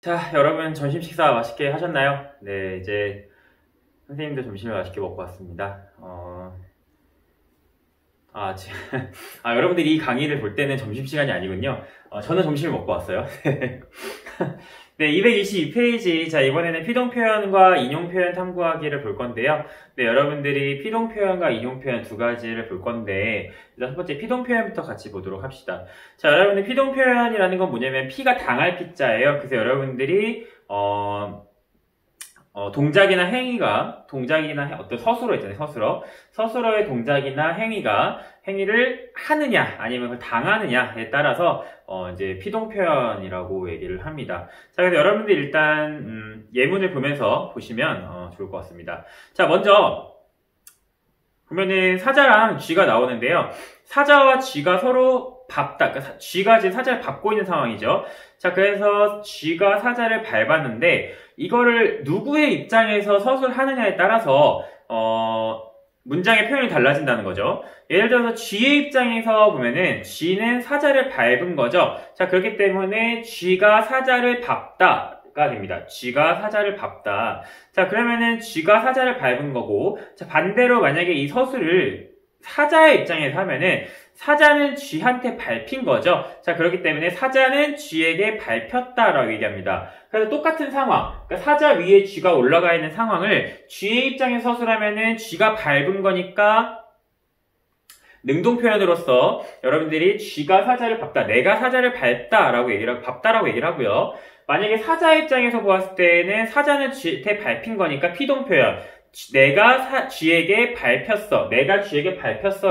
자, 여러분 점심 식사 맛있게 하셨나요? 네, 이제 선생님도 점심을 맛있게 먹고 왔습니다. 여러분들이 이 강의를 볼 때는 점심시간이 아니군요. 저는 점심을 먹고 왔어요. 네, 222페이지. 자, 이번에는 피동표현과 인용표현 탐구하기를 볼 건데요. 네, 여러분들이 피동표현과 인용표현 두 가지를 볼 건데, 일단 첫 번째 피동표현부터 같이 보도록 합시다. 자, 여러분들 피동표현이라는 건 뭐냐면, 피가 당할 피자예요. 그래서 여러분들이, 동작이나 어떤 서술어 있잖아요, 서술어의 동작이나 행위를 하느냐, 아니면 그걸 당하느냐에 따라서, 이제 피동표현이라고 얘기를 합니다. 자, 그래서 여러분들 일단, 예문을 보면서 보시면, 좋을 것 같습니다. 자, 먼저, 보면은 사자랑 쥐가 나오는데요. 사자와 쥐가 서로 그러니까 쥐가 지금 사자를 밟고 있는 상황이죠. 자, 그래서 쥐가 사자를 밟았는데, 이거를 누구의 입장에서 서술하느냐에 따라서, 문장의 표현이 달라진다는 거죠. 예를 들어서 쥐의 입장에서 보면은, 쥐는 사자를 밟은 거죠. 자, 그렇기 때문에 쥐가 사자를 밟다가 됩니다. 쥐가 사자를 밟다. 자, 그러면은 쥐가 사자를 밟은 거고, 자, 반대로 만약에 이 서술을 사자의 입장에서 하면은, 사자는 쥐한테 밟힌 거죠. 자, 그렇기 때문에 사자는 쥐에게 밟혔다라고 얘기합니다. 그래서 똑같은 상황, 그러니까 사자 위에 쥐가 올라가 있는 상황을 쥐의 입장에서 서술하면은 쥐가 밟은 거니까 능동표현으로서 여러분들이 쥐가 사자를 밟다, 내가 사자를 밟다라고 얘기를 하고요. 만약에 사자 입장에서 보았을 때는 사자는 쥐한테 밟힌 거니까 피동표현. 내가 쥐에게 밟혔어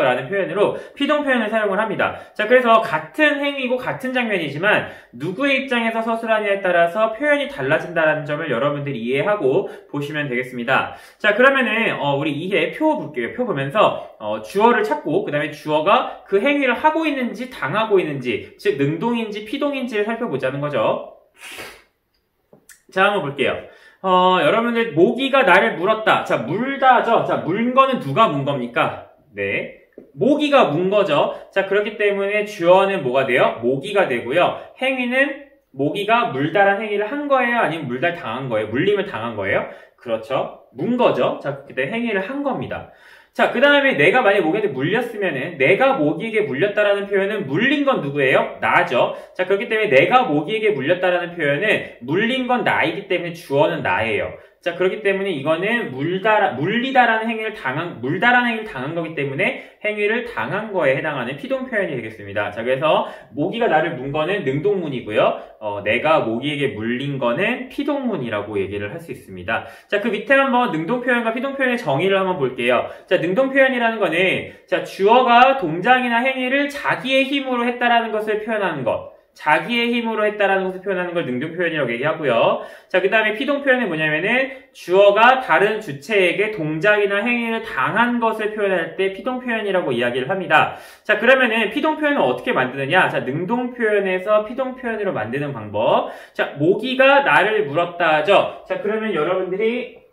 라는 표현으로 피동표현을 사용을 합니다. 자, 그래서 같은 행위고 같은 장면이지만 누구의 입장에서 서술하냐에 따라서 표현이 달라진다는 점을 여러분들이 이해하고 보시면 되겠습니다. 자, 그러면은 우리 이해 표 볼게요. 표 보면서 주어를 찾고 그 다음에 주어가 그 행위를 하고 있는지 당하고 있는지, 즉 능동인지 피동인지를 살펴보자는 거죠. 자, 한번 볼게요. 여러분들, 모기가 나를 물었다. 자, 물다죠? 자, 문 거는 누가 문 겁니까? 네. 모기가 문 거죠. 자, 그렇기 때문에 주어는 뭐가 돼요? 모기가 되고요. 행위는 모기가 물다란 행위를 한 거예요? 아니면 물달 당한 거예요? 물림을 당한 거예요? 그렇죠. 문 거죠. 자, 그때 행위를 한 겁니다. 자, 그 다음에 내가 만약에 모기한테 물렸으면은 내가 모기에게 물렸다라는 표현은 물린 건 누구예요? 나죠. 자, 그렇기 때문에 내가 모기에게 물렸다라는 표현은 물린 건 나이기 때문에 주어는 나예요. 자, 그렇기 때문에 이거는 물리다라는 행위를 당한 거기 때문에 행위를 당한 거에 해당하는 피동 표현이 되겠습니다. 자, 그래서 모기가 나를 문 거는 능동문이고요. 내가 모기에게 물린 거는 피동문이라고 얘기를 할 수 있습니다. 자, 그 밑에 한번 능동 표현과 피동 표현의 정의를 한번 볼게요. 자, 능동 표현이라는 거는 자, 주어가 동작이나 행위를 자기의 힘으로 했다라는 것을 표현하는 것. 자기의 힘으로 했다라는 것을 표현하는 걸 능동 표현이라고 얘기하고요. 자, 그 다음에 피동 표현은 뭐냐면은 주어가 다른 주체에게 동작이나 행위를 당한 것을 표현할 때 피동 표현이라고 이야기를 합니다. 자, 그러면은 피동 표현을 어떻게 만드느냐? 자, 능동 표현에서 피동 표현으로 만드는 방법. 자, 모기가 나를 물었다 하죠. 자, 그러면 여러분들이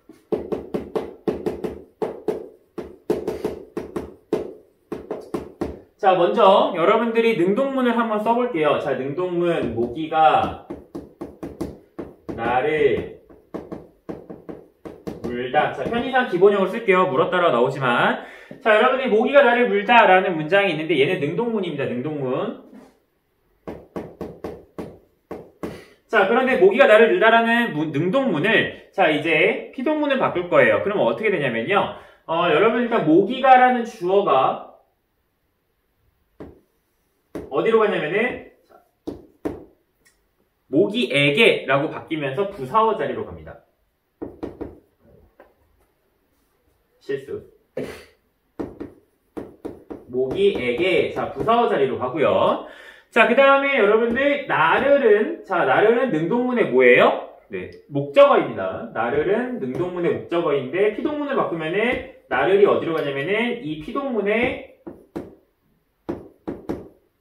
자, 먼저 여러분들이 능동문을 한번 써볼게요. 자, 능동문 모기가 나를 물다. 자, 편의상 기본형을 쓸게요. 물었다라고 나오지만. 자, 여러분이 모기가 나를 물다라는 문장이 있는데 얘는 능동문입니다. 능동문. 자, 그런데 모기가 나를 물다라는 능동문을 자, 이제 피동문을 바꿀 거예요. 그러면 어떻게 되냐면요. 여러분 일단 모기가라는 주어가 어디로 가냐면은 모기에게 라고 바뀌면서 부사어 자리로 갑니다. 실수. 모기에게 자 부사어 자리로 가고요. 자, 그 다음에 여러분들 나를은 능동문의 뭐예요? 네, 목적어입니다. 나를은 능동문의 목적어인데 피동문을 바꾸면은 나를이 어디로 가냐면은 이 피동문의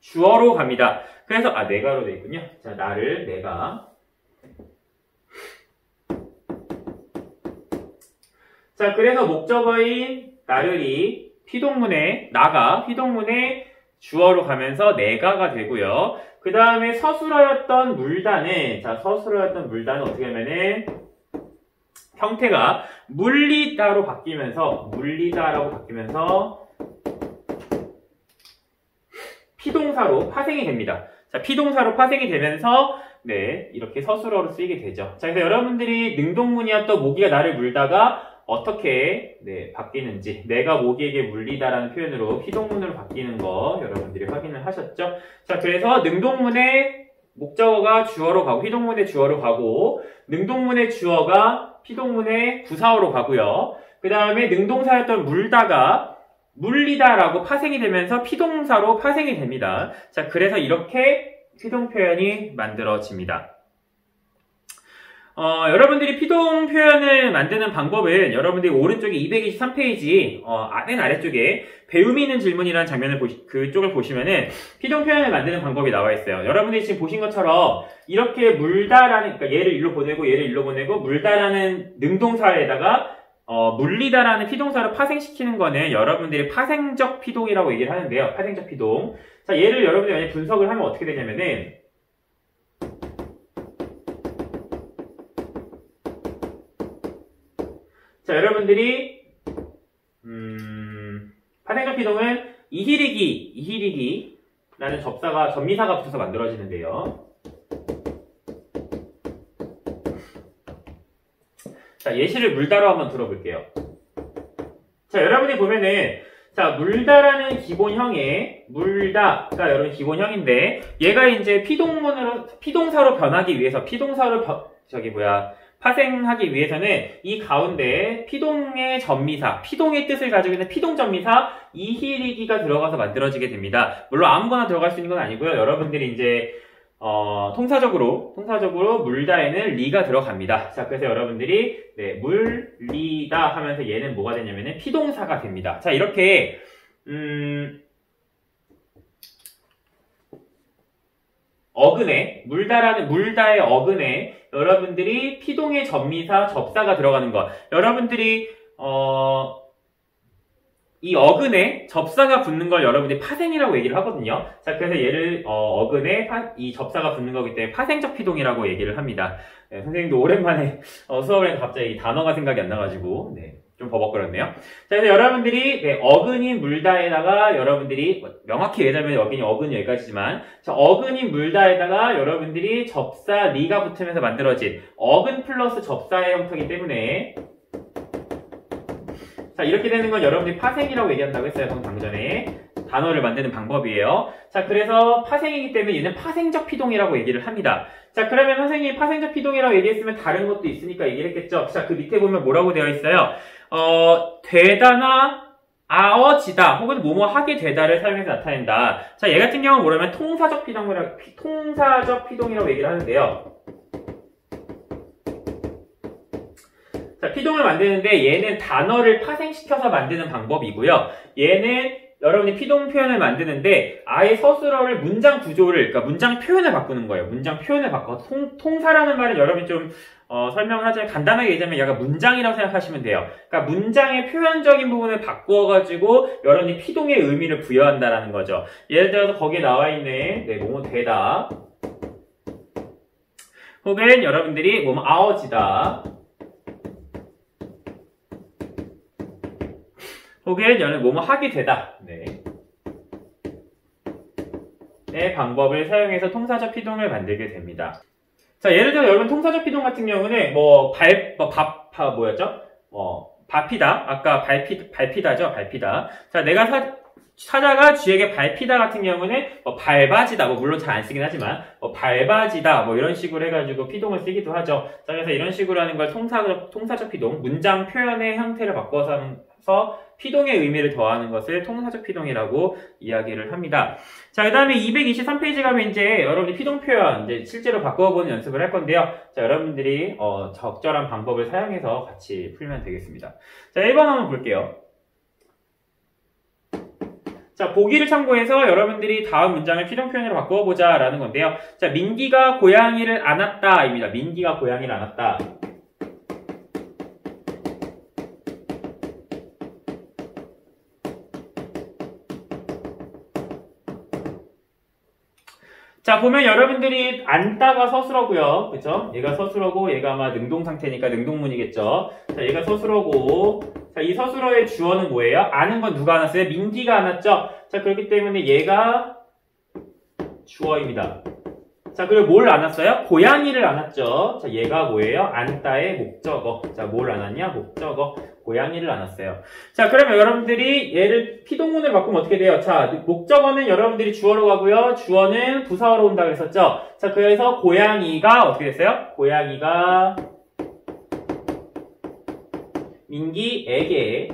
주어로 갑니다. 그래서 내가로 되어 있군요. 자, 나를 내가. 자, 그래서 목적어인 나를이 피동문의 주어로 가면서 내가가 되고요. 그 다음에 서술어였던 물다는, 자, 서술어였던 물다는 어떻게 하면은, 형태가 물리다로 바뀌면서, 피동사로 파생이 됩니다. 자, 피동사로 파생이 되면서, 네, 이렇게 서술어로 쓰이게 되죠. 자, 그래서 여러분들이 능동문이었던 모기가 나를 물다가 어떻게, 네, 바뀌는지, 내가 모기에게 물리다라는 표현으로 피동문으로 바뀌는 거 여러분들이 확인을 하셨죠? 자, 그래서 능동문의 목적어가 주어로 가고, 피동문의 주어로 가고, 능동문의 주어가 피동문의 부사어로 가고요. 그 다음에 능동사였던 물다가 물리다라고 파생이 되면서 피동사로 파생이 됩니다. 자, 그래서 이렇게 피동 표현이 만들어집니다. 여러분들이 피동 표현을 만드는 방법은 여러분들이 오른쪽에 223페이지, 맨 아래쪽에 배움이 있는 질문이라는 장면을 그쪽을 보시면은 피동 표현을 만드는 방법이 나와 있어요. 여러분들이 지금 보신 것처럼 이렇게 물다라는, 그러니까 얘를 일로 보내고 얘를 일로 보내고 물다라는 능동사에다가 물리다라는 피동사를 파생시키는 거는 여러분들이 파생적 피동이라고 얘기를 하는데요. 파생적 피동. 자, 얘를 여러분들이 만약 분석을 하면 어떻게 되냐면은, 자, 여러분들이, 파생적 피동은 이히리기라는 접미사가 붙어서 만들어지는데요. 자, 예시를 물다로 한번 들어볼게요. 자, 여러분이 보면은, 자, 물다라는 기본형에, 물다가 여러분 기본형인데, 얘가 이제 피동사로 변하기 위해서, 파생하기 위해서는 이 가운데 피동의 접미사, 피동의 뜻을 가지고 있는 피동접미사 이히리기가 들어가서 만들어지게 됩니다. 물론 아무거나 들어갈 수 있는 건 아니고요. 여러분들이 이제 통사적으로 물다에는 리가 들어갑니다. 자, 그래서 여러분들이 네, 물리다 하면서 얘는 뭐가 되냐면은 피동사가 됩니다. 자, 이렇게 물다의 어근에 여러분들이 피동의 접미사, 접사가 들어가는 것. 여러분들이 이 어근에 접사가 붙는 걸 여러분들이 파생이라고 얘기를 하거든요. 자, 그래서 얘를 어근에 이 접사가 붙는 거기 때문에 파생적 피동이라고 얘기를 합니다. 네, 선생님도 오랜만에 수업을 해서 갑자기 이 단어가 생각이 안 나가지고 네, 좀 버벅거렸네요. 자, 그래서 여러분들이 네, 어근인 물다에다가 여러분들이 명확히 얘기하면 어근이 여기까지지만 자, 어근인 물다에다가 여러분들이 접사 리가 붙으면서 만들어진 어근 플러스 접사의 형태이기 때문에 자, 이렇게 되는 건 여러분들이 파생이라고 얘기한다고 했어요. 방금 전에. 단어를 만드는 방법이에요. 자, 그래서 파생이기 때문에 얘는 파생적 피동이라고 얘기를 합니다. 자, 그러면 선생님이 파생적 피동이라고 얘기했으면 다른 것도 있으니까 얘기를 했겠죠. 자, 그 밑에 보면 뭐라고 되어 있어요? 되다나 아어지다 혹은 뭐뭐 하게 되다를 사용해서 나타낸다. 자, 얘 같은 경우는 뭐냐면 통사적 피동이라고 얘기를 하는데요. 자, 피동을 만드는데 얘는 단어를 파생시켜서 만드는 방법이고요. 얘는 여러분이 피동 표현을 만드는데 아예 서술어를 문장 구조를, 그러니까 문장 표현을 바꾸는 거예요. 문장 표현을 바꿔서 통사라는 말은 여러분이 좀 설명을 하자면 간단하게 얘기하면 약간 문장이라고 생각하시면 돼요. 그러니까 문장의 표현적인 부분을 바꾸어가지고 여러분이 피동의 의미를 부여한다라는 거죠. 예를 들어서 거기에 나와 있는 네, 뭐뭐 되다 혹은 여러분들이 뭐뭐 아어지다 혹은 얘는 뭐뭐 하게 되다. 네. 네, 방법을 사용해서 통사적 피동을 만들게 됩니다. 자, 예를 들어 여러분 통사적 피동 같은 경우는 밥이다. 아까 발피다죠. 발피다. 자, 내가 사자가 쥐에게 밟히다 같은 경우는 밟아지다, 물론 잘 안 쓰긴 하지만 밟아지다 이런 식으로 해가지고 피동을 쓰기도 하죠. 자, 그래서 이런 식으로 하는 걸 통사적 피동, 문장 표현의 형태를 바꿔서 피동의 의미를 더하는 것을 통사적 피동이라고 이야기를 합니다. 자, 그 다음에 223페이지 가면 이제 여러분이 피동 표현 이제 실제로 바꿔보는 연습을 할 건데요. 자, 여러분들이 적절한 방법을 사용해서 같이 풀면 되겠습니다. 자, 1번 한번 볼게요. 자, 보기를 참고해서 여러분들이 다음 문장을 피동 표현으로 바꿔보자 라는 건데요. 자, 민기가 고양이를 안았다 입니다. 민기가 고양이를 안았다. 자, 자, 보면 여러분들이 앉다가 서술어고요. 그쵸? 얘가 서술어고, 얘가 아마 능동 상태니까 능동문이겠죠. 자, 얘가 서술어고, 자, 이 서술어의 주어는 뭐예요? 아는 건 누가 안았어요? 민기가 안았죠? 자, 그렇기 때문에 얘가 주어입니다. 자, 그리고 뭘 안았어요? 고양이를 안았죠. 자, 얘가 뭐예요? 안다의 목적어. 자, 뭘 안았냐? 목적어. 고양이를 안았어요. 자, 그러면 여러분들이 얘를 피동문으로 바꾸면 어떻게 돼요? 자, 목적어는 여러분들이 주어로 가고요. 주어는 부사어로 온다 그랬었죠. 자, 그래서 고양이가 어떻게 됐어요? 고양이가 민기에게.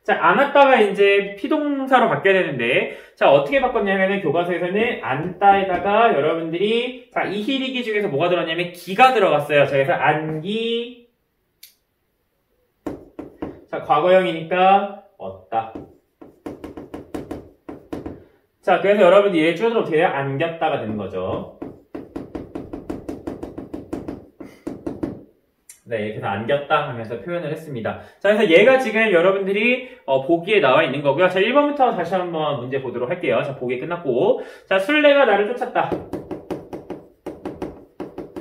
자, 안았다가 이제 피동사로 바뀌어야 되는데, 자, 어떻게 바꿨냐면은 교과서에서는 안다에다가 여러분들이, 자, 이히리기 중에서 뭐가 들어갔냐면 기가 들어갔어요. 자, 그래서 안기. 자, 과거형이니까 얻다. 자, 그래서 여러분들이 얘 줄여서 어떻게 돼요? 안겼다가 되는 거죠. 네, 그래서 안겼다 하면서 표현을 했습니다. 자, 그래서 얘가 지금 여러분들이 보기에 나와 있는 거고요. 자, 1번부터 다시 한번 문제 보도록 할게요. 자, 보기 끝났고. 자, 술래가 나를 쫓았다.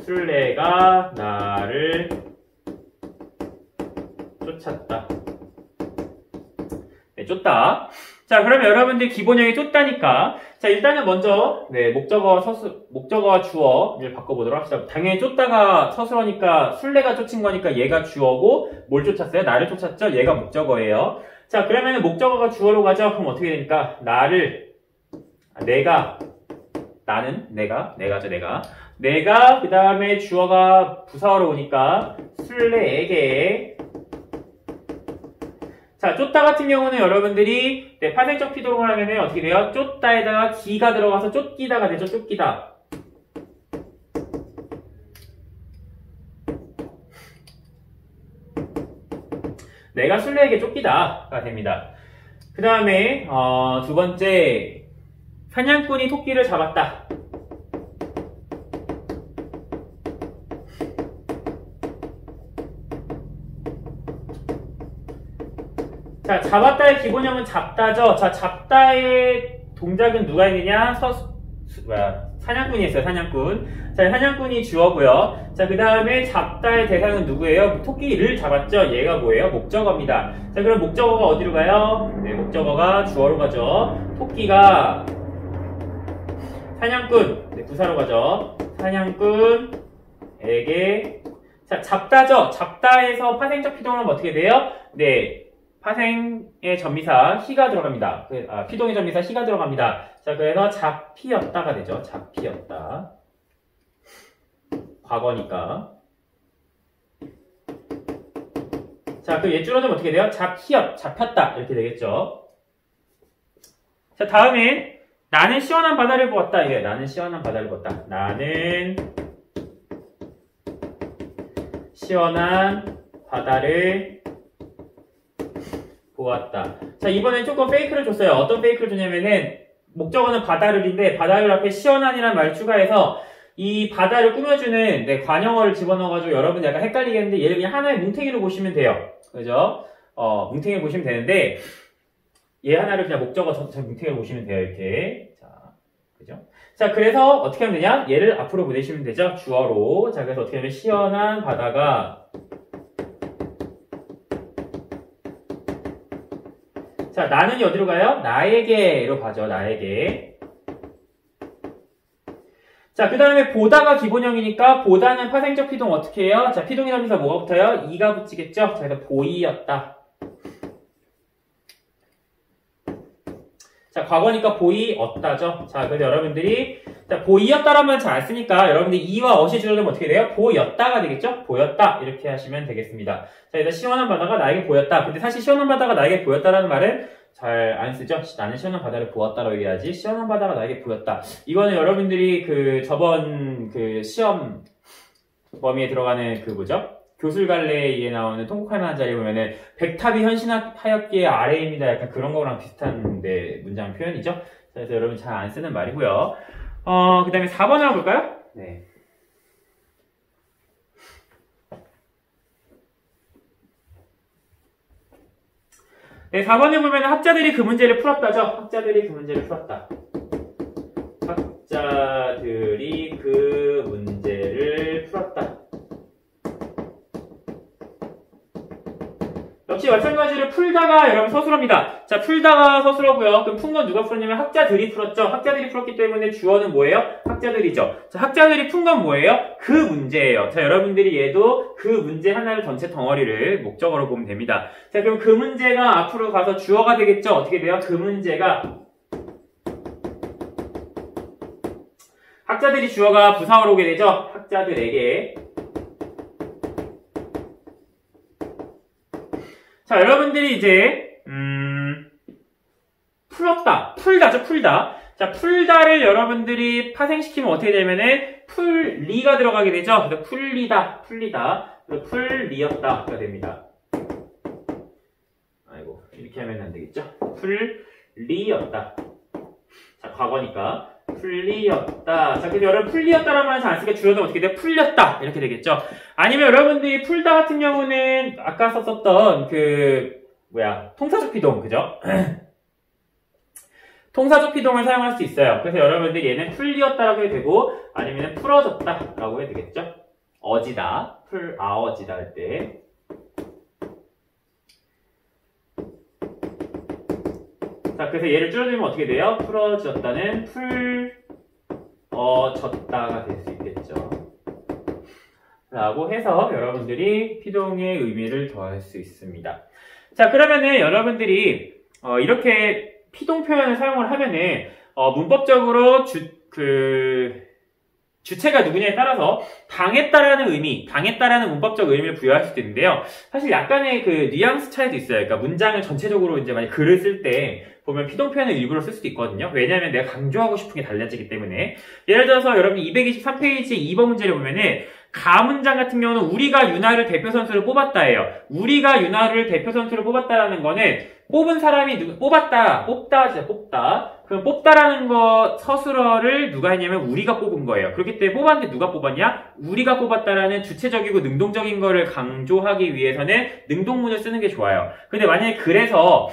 술래가 나를 쫓았다. 네, 쫓다. 자, 그러면 여러분들 기본형이 쫓다니까. 자, 일단은 먼저, 네, 목적어와 주어를 바꿔보도록 합시다. 당연히 쫓다가 서술어니까, 술래가 쫓은 거니까 얘가 주어고, 뭘 쫓았어요? 나를 쫓았죠? 얘가 목적어예요. 자, 그러면은 목적어가 주어로 가죠? 그럼 어떻게 되니까? 내가죠, 내가. 내가, 그 다음에 주어가 부사어로 오니까, 술래에게, 자, 쫓다 같은 경우는 여러분들이 네, 파생적 피동을 하면은 어떻게 돼요? 쫓다에다가 기가 들어가서 쫓기다가 되죠, 쫓기다. 내가 술래에게 쫓기다가 됩니다. 그 다음에 두 번째, 사냥꾼이 토끼를 잡았다. 자, 잡았다의 기본형은 잡다죠. 자, 잡다의 동작은 누가 있느냐? 사냥꾼이 있어요, 사냥꾼. 자, 사냥꾼이 주어고요. 자, 그 다음에 잡다의 대상은 누구예요? 토끼를 잡았죠. 얘가 뭐예요? 목적어입니다. 자, 그럼 목적어가 어디로 가요? 네, 목적어가 주어로 가죠. 토끼가 사냥꾼, 네, 부사로 가죠. 사냥꾼에게. 자, 잡다죠. 잡다에서 파생적 피동을 하면 어떻게 돼요? 네. 파생의 전미사 히가 들어갑니다. 피동의 전미사 히가 들어갑니다. 자, 그래서 잡히었다가 되죠. 잡히었다. 과거니까. 자, 그 얘 줄어들면 어떻게 돼요? 잡혔다. 이렇게 되겠죠. 자, 다음엔 나는 시원한 바다를 보았다. 이게 나는 시원한 바다를 보았다. 나는 시원한 바다를 보았다. 자, 이번엔 조금 페이크를 줬어요. 어떤 페이크를 줬냐면은 목적어는 바다를인데 바다를 앞에 시원한이라는 말 추가해서 이 바다를 꾸며주는 네, 관형어를 집어넣어가지고 여러분 약간 헷갈리겠는데 얘를 그냥 하나의 뭉탱이로 보시면 돼요. 그죠? 뭉탱이로 보시면 되는데 얘 하나를 그냥 목적어 뭉탱이로 보시면 돼요. 이렇게. 자, 그죠? 자, 그래서 어떻게 하면 되냐? 얘를 앞으로 보내시면 되죠. 주어로. 자, 그래서 어떻게 하면 시원한 바다가 자, 나는이 어디로 가요? 나에게로 가죠. 나에게. 자, 그 다음에 보다가 기본형이니까 보다는 파생적 피동 어떻게 해요? 자, 피동이 하면서 뭐가 붙어요? 이가 붙이겠죠? 자, 그래서 보이었다. 자, 과거니까 보이었다죠. 자, 그래서 여러분들이 자, 보이었다라면 잘 안 쓰니까 여러분들이 이와 어시 줄여들면 어떻게 돼요? 보였다가 되겠죠? 보였다. 이렇게 하시면 되겠습니다. 자, 일단 시원한 바다가 나에게 보였다. 근데 사실 시원한 바다가 나에게 보였다라는 말은 잘 안 쓰죠? 나는 시원한 바다를 보았다라고 얘기하지. 시원한 바다가 나에게 보였다. 이거는 여러분들이 그 저번 그 시험 범위에 들어가는 그 뭐죠? 교술갈래에 나오는 통곡할 만한 자리 보면은 백탑이 현신하였기에 아래입니다. 약간 그런 거랑 비슷한 문장 표현이죠? 그래서 여러분 잘 안 쓰는 말이고요. 그 다음에 4번 한번 볼까요? 네. 네, 4번에 보면 학자들이 그 문제를 풀었다죠? 학자들이 그 문제를 풀었다. 학자들이 그 문제를 풀었다. 역시 마찬가지로 풀다가 여러분 서술어입니다. 자, 풀다가 서술어고요. 그럼 푼 건 누가 풀었냐면 학자들이 풀었죠. 학자들이 풀었기 때문에 주어는 뭐예요? 학자들이죠. 자, 학자들이 푼 건 뭐예요? 그 문제예요. 자, 여러분들이 얘도 그 문제 하나를 전체 덩어리를 목적어로 보면 됩니다. 자, 그럼 그 문제가 앞으로 가서 주어가 되겠죠? 어떻게 돼요? 그 문제가 학자들이 주어가 부사어로 오게 되죠? 학자들에게. 자, 여러분들이 이제 풀다죠, 풀다. 자, 풀다를 여러분들이 파생시키면 어떻게 되면은 풀리가 들어가게 되죠. 그래서 풀리다. 그래서 풀리었다가 됩니다. 아이고, 이렇게 하면 안 되겠죠. 풀리였다. 자, 과거니까 풀리였다. 자, 그래서 여러분 풀리였다라는 말은 안 쓰니까 주어는 어떻게 돼요? 풀렸다. 이렇게 되겠죠. 아니면 여러분들이 풀다 같은 경우는 아까 썼었던 통사적 피동, 그죠? 통사적 피동을 사용할 수 있어요. 그래서 여러분들이 얘는 풀리었다라고 해도 되고, 아니면 풀어졌다라고 해도 되겠죠? 어지다, 아어지다 할 때. 자, 그래서 얘를 줄여주면 어떻게 돼요? 풀어졌다는 풀어졌다가 될 수 있겠죠. 라고 해서 여러분들이 피동의 의미를 더할 수 있습니다. 자, 그러면은 여러분들이 이렇게 피동 표현을 사용을 하면은 문법적으로 주체가 누구냐에 따라서 당했다라는 문법적 의미를 부여할 수도 있는데요. 사실 약간의 그 뉘앙스 차이도 있어요. 그러니까 문장을 전체적으로 이제 만약 글을 쓸 때 보면 피동 표현을 일부러 쓸 수도 있거든요. 왜냐하면 내가 강조하고 싶은 게 달라지기 때문에. 예를 들어서 여러분 223페이지 2번 문제를 보면은 가문장 같은 경우는 우리가 윤아를 대표 선수를 뽑았다예요. 우리가 윤아를 대표 선수를 뽑았다라는 거는 뽑은 사람이 뽑다. 그럼 뽑다라는 거 서술어를 누가 했냐면 우리가 뽑은 거예요. 그렇기 때문에 뽑았는데 누가 뽑았냐? 우리가 뽑았다라는 주체적이고 능동적인 거를 강조하기 위해서는 능동문을 쓰는 게 좋아요. 근데 만약에 그래서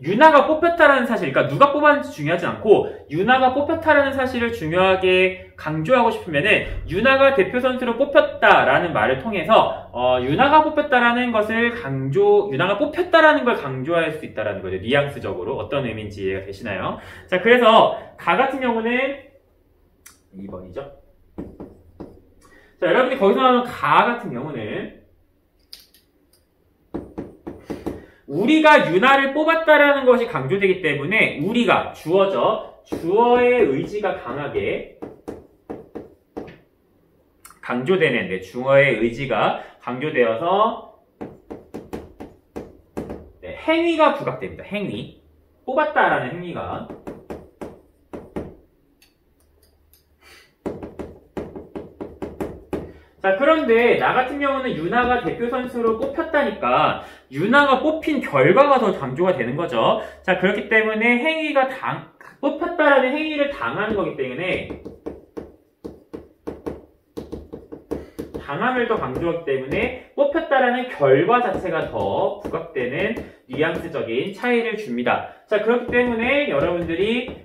윤아가 뽑혔다라는 사실, 그러니까 누가 뽑았는지 중요하지 않고 윤아가 뽑혔다라는 사실을 중요하게 강조하고 싶으면은 윤아가 대표 선수로 뽑혔다라는 말을 통해서 윤아가 뽑혔다라는 걸 강조할 수 있다라는 거죠. 뉘앙스적으로 어떤 의미인지 이해가 되시나요? 자, 그래서 가 같은 경우는 2번이죠. 자, 여러분이 거기서 나오는 가 같은 경우는 우리가 윤아를 뽑았다라는 것이 강조되기 때문에 우리가 주어죠. 주어의 의지가 강하게 강조되는데 주어의 의지가 강조되어서 행위가 부각됩니다. 행위. 뽑았다라는 행위가. 자, 그런데 나 같은 경우는 윤아가 대표 선수로 뽑혔다니까 윤아가 뽑힌 결과가 더 강조가 되는 거죠. 자, 그렇기 때문에 뽑혔다라는 행위를 당하는 거기 때문에 당함을 더 강조하기 때문에 뽑혔다라는 결과 자체가 더 부각되는 뉘앙스적인 차이를 줍니다. 자, 그렇기 때문에 여러분들이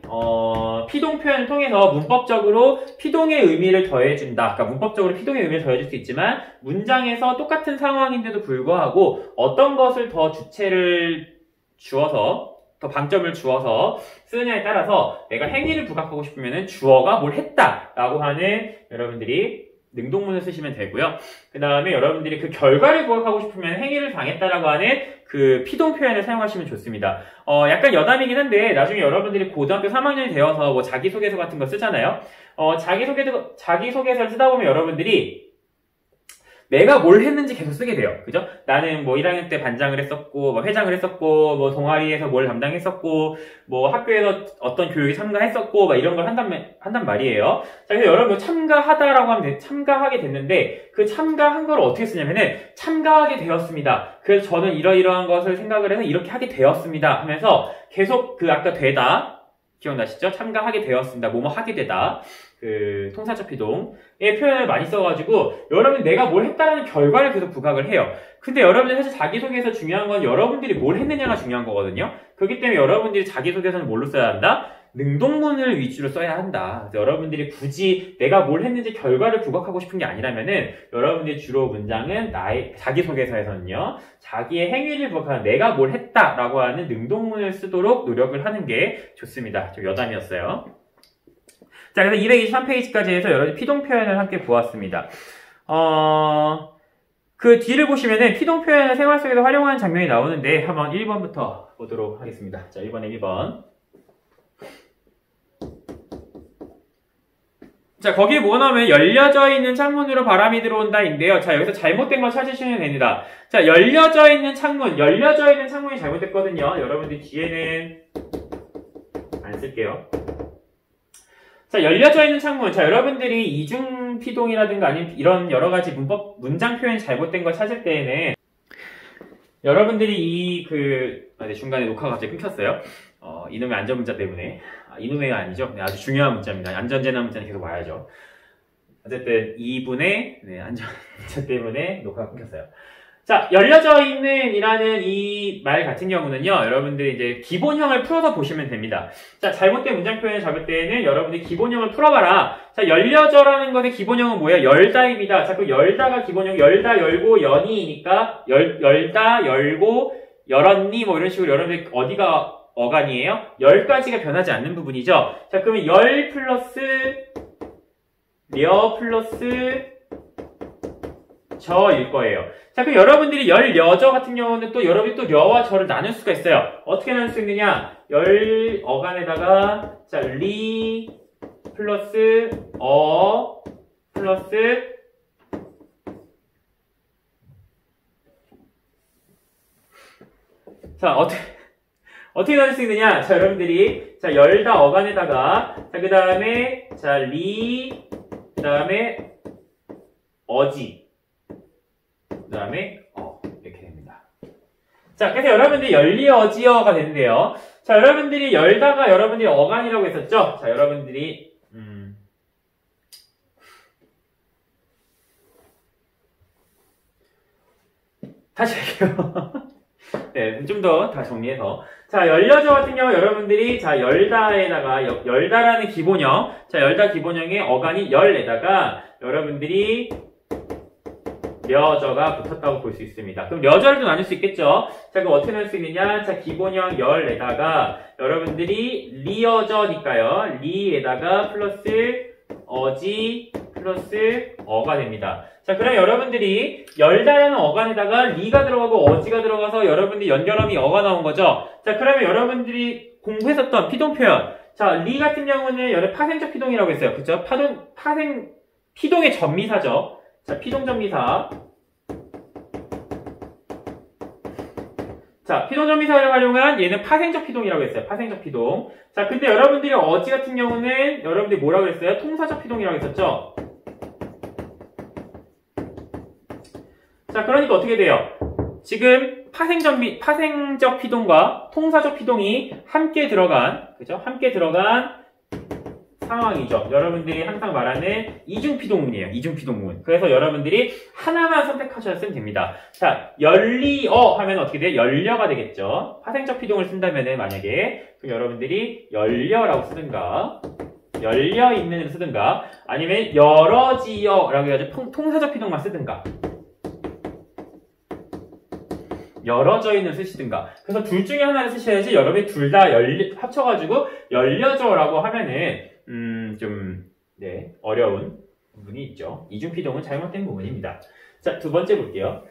피동 표현을 통해서 문법적으로 피동의 의미를 더해준다. 그러니까 문법적으로 피동의 의미를 더해줄 수 있지만 문장에서 똑같은 상황인데도 불구하고 어떤 것을 더 주체를 주어서 더 방점을 주어서 쓰느냐에 따라서 내가 행위를 부각하고 싶으면 주어가 뭘 했다라고 하는 여러분들이 능동문을 쓰시면 되고요. 그 다음에 여러분들이 그 결과를 부각하고 싶으면 행위를 당했다라고 하는 그 피동 표현을 사용하시면 좋습니다. 약간 여담이긴 한데 나중에 여러분들이 고등학교 3학년이 되어서 뭐 자기소개서 같은 거 쓰잖아요. 자기소개서를 쓰다 보면 여러분들이 내가 뭘 했는지 계속 쓰게 돼요. 그죠? 나는 뭐 1학년 때 반장을 했었고, 뭐 회장을 했었고, 뭐 동아리에서 뭘 담당했었고, 뭐 학교에서 어떤 교육에 참가했었고, 막 이런 걸 한단 말이에요. 자, 그래서 여러분 참가하다라고 하면 참가하게 됐는데, 그 참가한 걸 어떻게 쓰냐면은, 참가하게 되었습니다. 그래서 저는 이러이러한 것을 생각을 해서 이렇게 하게 되었습니다. 하면서 계속 아까 되다, 기억나시죠? 참가하게 되었습니다. 뭐뭐 하게 되다. 통사적 피동의 표현을 많이 써가지고 여러분 내가 뭘 했다라는 결과를 계속 부각을 해요. 근데 여러분들 사실 자기소개에서 중요한 건 여러분들이 뭘 했느냐가 중요한 거거든요. 그렇기 때문에 여러분들이 자기소개서는 뭘로 써야 한다? 능동문을 위주로 써야 한다. 그래서 여러분들이 굳이 내가 뭘 했는지 결과를 부각하고 싶은 게 아니라면은 여러분들이 주로 문장은 자기소개서에서는요, 자기의 행위를 부각하는 내가 뭘 했다라고 하는 능동문을 쓰도록 노력을 하는 게 좋습니다. 좀 여담이었어요. 자, 그래서 223페이지까지 해서 여러 가지 피동 표현을 함께 보았습니다. 그 뒤를 보시면은 피동 표현을 생활 속에서 활용하는 장면이 나오는데 한번 1번부터 보도록 하겠습니다. 자, 1번에 1번. 자, 거기에 뭐가 나오면 열려져 있는 창문으로 바람이 들어온다인데요. 자, 여기서 잘못된 거 찾으시면 됩니다. 자, 열려져 있는 창문이 잘못됐거든요. 여러분들 뒤에는 안 쓸게요. 자, 열려져 있는 창문. 자, 여러분들이 이중피동이라든가 아니면 이런 여러가지 문장 표현이 잘못된 걸 찾을 때에는 여러분들이 중간에 녹화가 갑자기 끊겼어요. 이놈의 안전문자 때문에. 이놈의가 아니죠. 네, 아주 중요한 문자입니다. 안전재난 문자는 계속 와야죠. 어쨌든 2분의 안전문자 때문에 녹화가 끊겼어요. 자, 열려져 있는 이라는 이 말 같은 경우는요, 여러분들이 이제 기본형을 풀어서 보시면 됩니다. 자, 잘못된 문장 표현을 잡을 때에는 여러분들이 기본형을 풀어봐라. 자, 열려져라는 것의 기본형은 뭐예요? 열다입니다. 자, 그 열다가 기본형, 열다, 열고, 연이니까, 열다, 열고, 열었니? 뭐 이런 식으로 여러분들 어디가 어간이에요? 열까지가 변하지 않는 부분이죠. 자, 그러면 열 플러스, 려 플러스, 저일 거예요. 자, 그럼 여러분들이 열여저 같은 경우는 또 여러분이 또 려와 저를 나눌 수가 있어요. 어떻게 나눌 수 있느냐? 열 어간에다가 자, 리 플러스 어 플러스 자, 어떻게 나눌 수 있느냐? 자, 여러분들이 자, 열다 어간에다가 자, 그다음에 자, 리 그다음에 어지 그 다음에 이렇게 됩니다. 자, 그래서 여러분들이 열리어지어가 되는데요. 자, 여러분들이 열다가 여러분들이 어간이라고 했었죠? 자, 여러분들이 다시 할게요. 네, 좀 더 다 정리해서. 자, 열려져 같은 경우 여러분들이 자, 열다에다가 열다라는 기본형, 자, 열다 기본형의 어간이 열에다가 여러분들이 려저가 붙었다고 볼 수 있습니다. 그럼 려저를 좀 나눌 수 있겠죠? 자, 그럼 어떻게 나눌 수 있느냐? 자, 기본형 열에다가 여러분들이 리어저니까요. 리에다가 플러스 어지 플러스 어가 됩니다. 자, 그럼 여러분들이 열다라는 어간에다가 리가 들어가고 어지가 들어가서 여러분들이 연결함이 어가 나온 거죠? 자, 그러면 여러분들이 공부했었던 피동 표현. 자, 리 같은 경우는 여러 파생적 피동이라고 했어요. 그쵸? 피동의 전미사죠. 자, 피동전미사. 자, 피동전미사를 활용한 얘는 파생적 피동이라고 했어요. 파생적 피동. 자, 근데 여러분들이 어지 같은 경우는 여러분들이 뭐라고 했어요? 통사적 피동이라고 했었죠? 자, 그러니까 어떻게 돼요? 지금 파생적 피동과 통사적 피동이 함께 들어간, 그죠? 함께 들어간 상황이죠. 여러분들이 항상 말하는 이중피동문이에요. 이중피동문. 그래서 여러분들이 하나만 선택하셨으면 됩니다. 자, 열리어 하면 어떻게 돼요? 열려가 되겠죠. 파생적 피동을 쓴다면은 만약에 그럼 여러분들이 열려라고 쓰든가 열려있는을 쓰든가 아니면 열어지어라고 해가지고 통사적 피동만 쓰든가 열어져 있는 쓰시든가. 그래서 둘 중에 하나를 쓰셔야지 여러분이 둘 다 합쳐가지고 열려져라고 하면은 어려운 부분이 있죠. 이중피동은 잘못된 부분입니다. 자, 두 번째 볼게요.